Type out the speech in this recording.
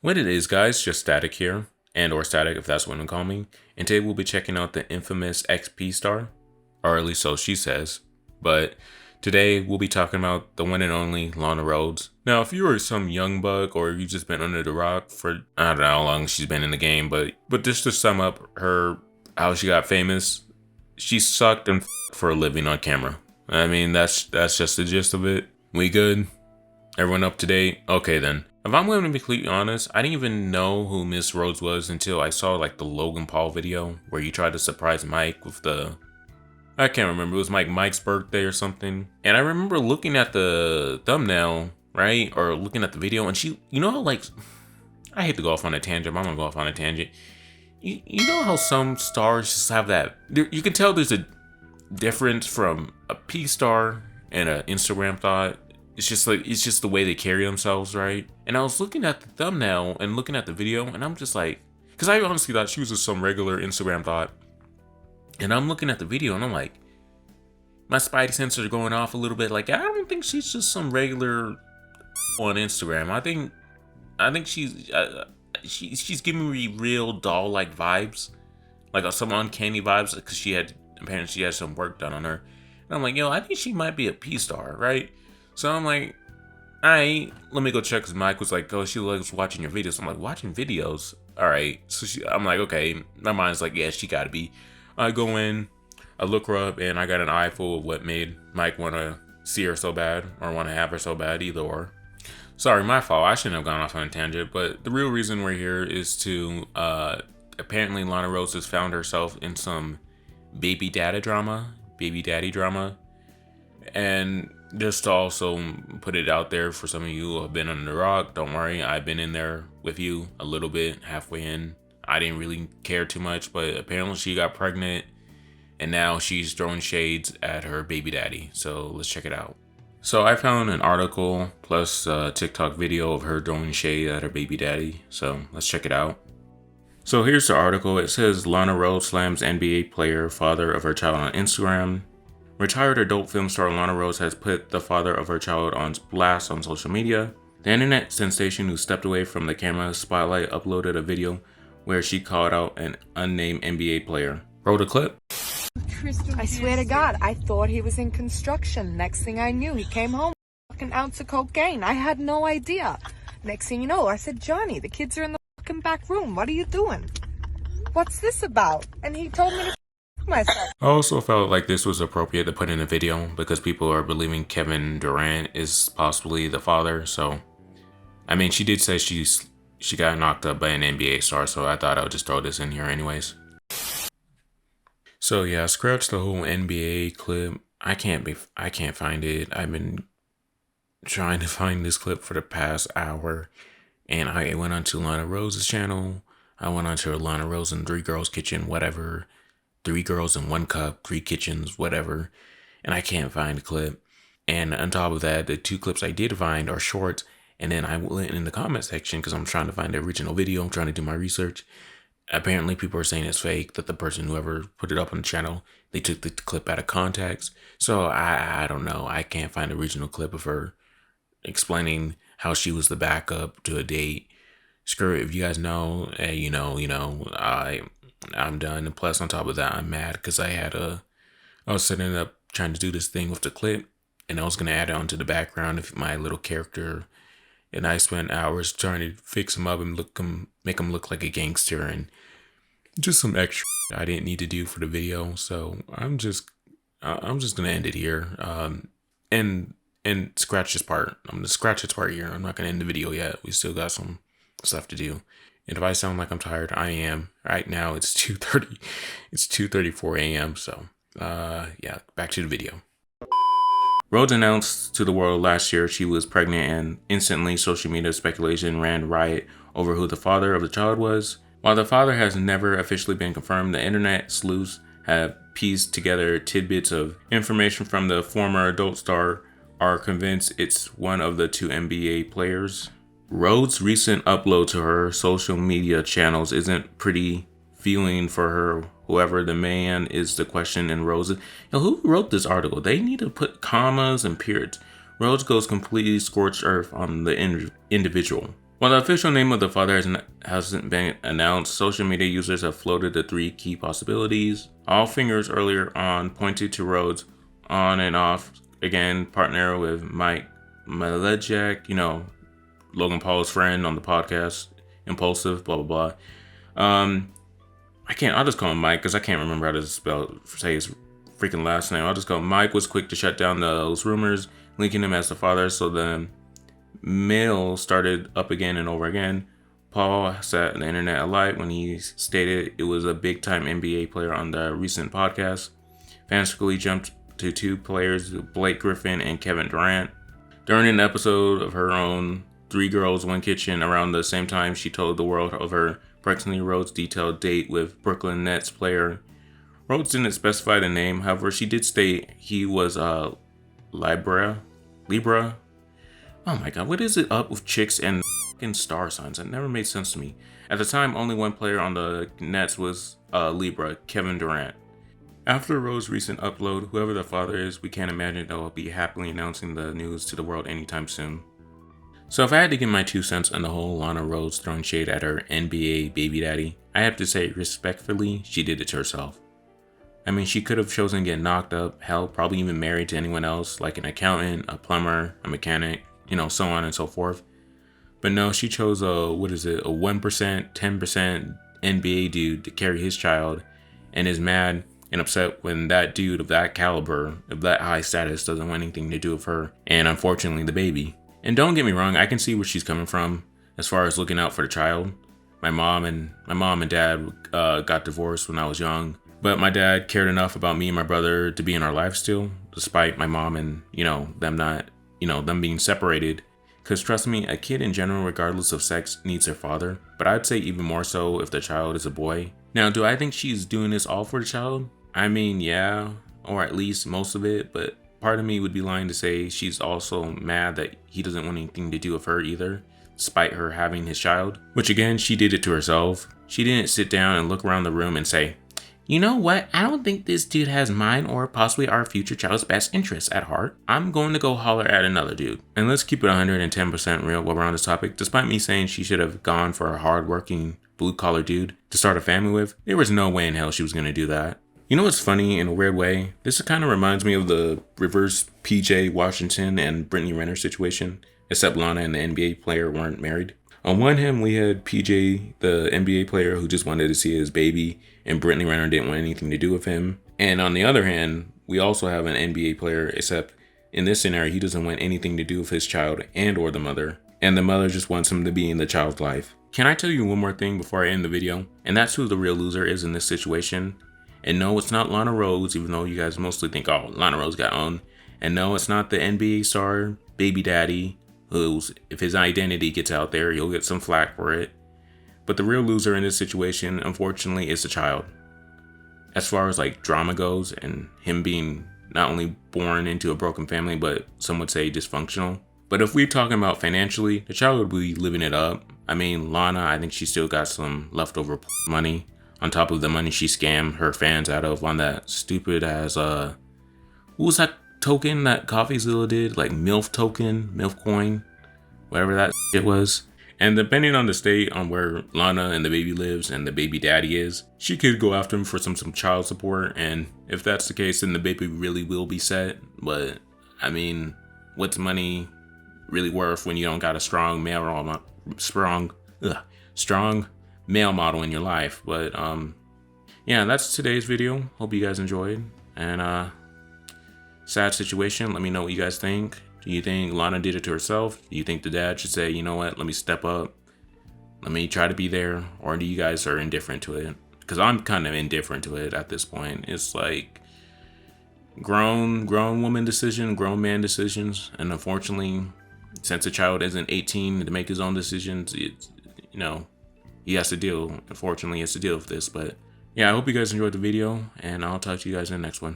What it is, guys, JustStatic here, or Static if that's what I'm calling me, and today we'll be checking out the infamous XP star, or at least so she says, but today we'll be talking about the one and only Lana Rhoades. Now, if you were some young buck or you've just been under the rock for, I don't know how long she's been in the game, but just to sum up how she got famous, she sucked and for a living on camera. I mean, that's just the gist of it. We good? Everyone up to date? Okay then. If I'm going to be completely honest, I didn't even know who Miss Rhoades was until I saw like the Logan Paul video where you tried to surprise Mike with I can't remember, it was Mike's birthday or something. And I remember looking at the thumbnail, right? Or looking at the video, and she, you know how like, I hate to go off on a tangent, but I'm gonna go off on a tangent. You know how some stars just have that, you can tell there's a difference from a P star and an Instagram thought. It's just the way they carry themselves, right? And I was looking at the thumbnail and looking at the video, and I'm just like, because I honestly thought she was just some regular Instagram thought. And I'm looking at the video, and I'm like, my spidey senses are going off a little bit. Like, I don't think she's just some regular on Instagram. I think she's giving me real doll-like vibes, like some uncanny vibes, because apparently she had some work done on her. And I'm like, yo, I think she might be a P star, right? So I'm like, alright, let me go check, because Mike was like, oh, she likes watching your videos. I'm like, watching videos? Alright. So I'm like, okay. My mind's like, yeah, she gotta be. I go in, I look her up, and I got an eye full of what made Mike want to see her so bad, or want to have her so bad, either or. Sorry, my fault. I shouldn't have gone off on a tangent, but the real reason we're here is to, apparently Lana Rhoades has found herself in some baby daddy drama, and just to also put it out there for some of you who have been under the rock, don't worry, I've been in there with you a little bit, halfway in. I didn't really care too much, but apparently she got pregnant, and now she's throwing shades at her baby daddy. So let's check it out. So I found an article plus a TikTok video of her throwing shade at her baby daddy. So let's check it out. So here's the article. It says Lana Rhoades slams NBA player father of her child on Instagram. Retired adult film star Lana Rhoades has put the father of her child on blast on social media. The internet sensation who stepped away from the camera spotlight uploaded a video where she called out an unnamed NBA player. Roll the clip. I swear to God, I thought he was in construction. Next thing I knew, he came home with an ounce of cocaine. I had no idea. Next thing you know, I said, Johnny, the kids are in the fucking back room. What are you doing? What's this about? And he told me to myself. I also felt like this was appropriate to put in a video because people are believing Kevin Durant is possibly the father. So, I mean, she did say she got knocked up by an NBA star, so I thought I would just throw this in here anyways. So yeah, scratch the whole NBA clip. I can't find it. I've been trying to find this clip for the past hour, and I went onto Lana Rhoades' channel. I went onto her Lana Rhoades and 3 Girls Kitchen, whatever. 3 girls in 1 cup, 3 kitchens, whatever. And I can't find the clip. And on top of that, the 2 clips I did find are short. And then I went in the comment section because I'm trying to find the original video. I'm trying to do my research. Apparently people are saying it's fake, that the person whoever put it up on the channel, they took the clip out of context. So I don't know. I can't find the original clip of her explaining how she was the backup to a date. Screw it. If you guys know, hey, you know, I'm done. And plus on top of that, I'm mad because I was setting up trying to do this thing with the clip, and I was going to add it onto the background of my little character. And I spent hours trying to fix him up and make him look like a gangster, and just some extra I didn't need to do for the video. So I'm just going to end it here. And scratch this part. I'm going to scratch this part here. I'm not going to end the video yet. We still got some stuff to do. And if I sound like I'm tired, I am. Right now it's 2:30. It's 2:34 a.m. So, yeah, back to the video. Rhoades announced to the world last year she was pregnant, and instantly social media speculation ran riot over who the father of the child was. While the father has never officially been confirmed, the internet sleuths have pieced together tidbits of information from the former adult star are convinced it's one of the 2 NBA players. Rhoades' recent upload to her social media channels isn't pretty feeling for her. Whoever the man is, the question in Rhoades. Now, who wrote this article? They need to put commas and periods. Rhoades goes completely scorched earth on the individual. While the official name of the father hasn't been announced, social media users have floated the three key possibilities. All fingers earlier on pointed to Rhoades on and off, again, partner with Mike Malejek, Logan Paul's friend on the podcast, Impulsive, blah, blah, blah. I'll just call him Mike because I can't remember how to say his freaking last name. I'll just call him Mike. Was quick to shut down those rumors, linking him as the father, so the mill started up again and over again. Paul set the internet alight when he stated it was a big-time NBA player on the recent podcast. Fans quickly jumped to two players, Blake Griffin and Kevin Durant. During an episode of her own Three Girls, One Kitchen, around the same time she told the world of her Brexley Rhoades detailed date with Brooklyn Nets player. Rhoades didn't specify the name, however, she did state he was Libra. Oh my god, what is it up with chicks and fucking star signs? That never made sense to me. At the time, only one player on the Nets was Libra, Kevin Durant. After Rhoades' recent upload, whoever the father is, we can't imagine they'll be happily announcing the news to the world anytime soon. So if I had to give my 2 cents on the whole Lana Rhoades throwing shade at her NBA baby daddy, I have to say respectfully, she did it to herself. I mean, she could have chosen to get knocked up, hell, probably even married to anyone else, like an accountant, a plumber, a mechanic, so on and so forth. But no, she chose a 1%, 10% NBA dude to carry his child, and is mad and upset when that dude of that caliber, of that high status, doesn't want anything to do with her, and unfortunately the baby. And don't get me wrong, I can see where she's coming from as far as looking out for the child. My mom and dad got divorced when I was young, but my dad cared enough about me and my brother to be in our life still, despite my mom and them being separated. Because trust me, a kid in general, regardless of sex, needs their father, but I'd say even more so if the child is a boy. Now, do I think she's doing this all for the child? I mean, yeah, or at least most of it, but part of me would be lying to say she's also mad that he doesn't want anything to do with her either, despite her having his child. Which again, she did it to herself. She didn't sit down and look around the room and say, you know what, I don't think this dude has mine or possibly our future child's best interests at heart. I'm going to go holler at another dude. And let's keep it 110% real while we're on this topic. Despite me saying she should have gone for a hardworking blue-collar dude to start a family with, there was no way in hell she was going to do that. You know what's funny in a weird way? This kind of reminds me of the reverse PJ Washington and Brittany Renner situation, except Lana and the NBA player weren't married. On one hand, we had PJ, the NBA player who just wanted to see his baby, and Brittany Renner didn't want anything to do with him. And on the other hand, we also have an NBA player, except in this scenario, he doesn't want anything to do with his child and or the mother. And the mother just wants him to be in the child's life. Can I tell you one more thing before I end the video? And that's who the real loser is in this situation. And no, it's not Lana Rhoades, even though you guys mostly think, oh, Lana Rhoades got owned. And no, it's not the NBA star baby daddy, who's, if his identity gets out there, you'll get some flack for it. But the real loser in this situation, unfortunately, is the child. As far as like drama goes, and him being not only born into a broken family, but some would say dysfunctional. But if we're talking about financially, the child would be living it up. I mean, Lana, I think she still got some leftover money on top of the money she scammed her fans out of on that stupid ass, what was that token that CoffeeZilla did? Like MILF token, MILF coin, whatever that shit was. And depending on the state on where Lana and the baby lives and the baby daddy is, she could go after him for some child support. And if that's the case, then the baby really will be set. But I mean, what's money really worth when you don't got a strong male model in your life? But yeah, that's today's video. Hope you guys enjoyed. And sad situation. Let me know what you guys think. Do you think Lana did it to herself? Do you think the dad should say, you know what, let me step up, let me try to be there? Or do you guys are indifferent to it? Because I'm kind of indifferent to it at this point. It's like grown woman decision, grown man decisions. And unfortunately, since the child isn't 18 to make his own decisions, it's, he has to deal with this. But yeah, I hope you guys enjoyed the video, and I'll talk to you guys in the next one.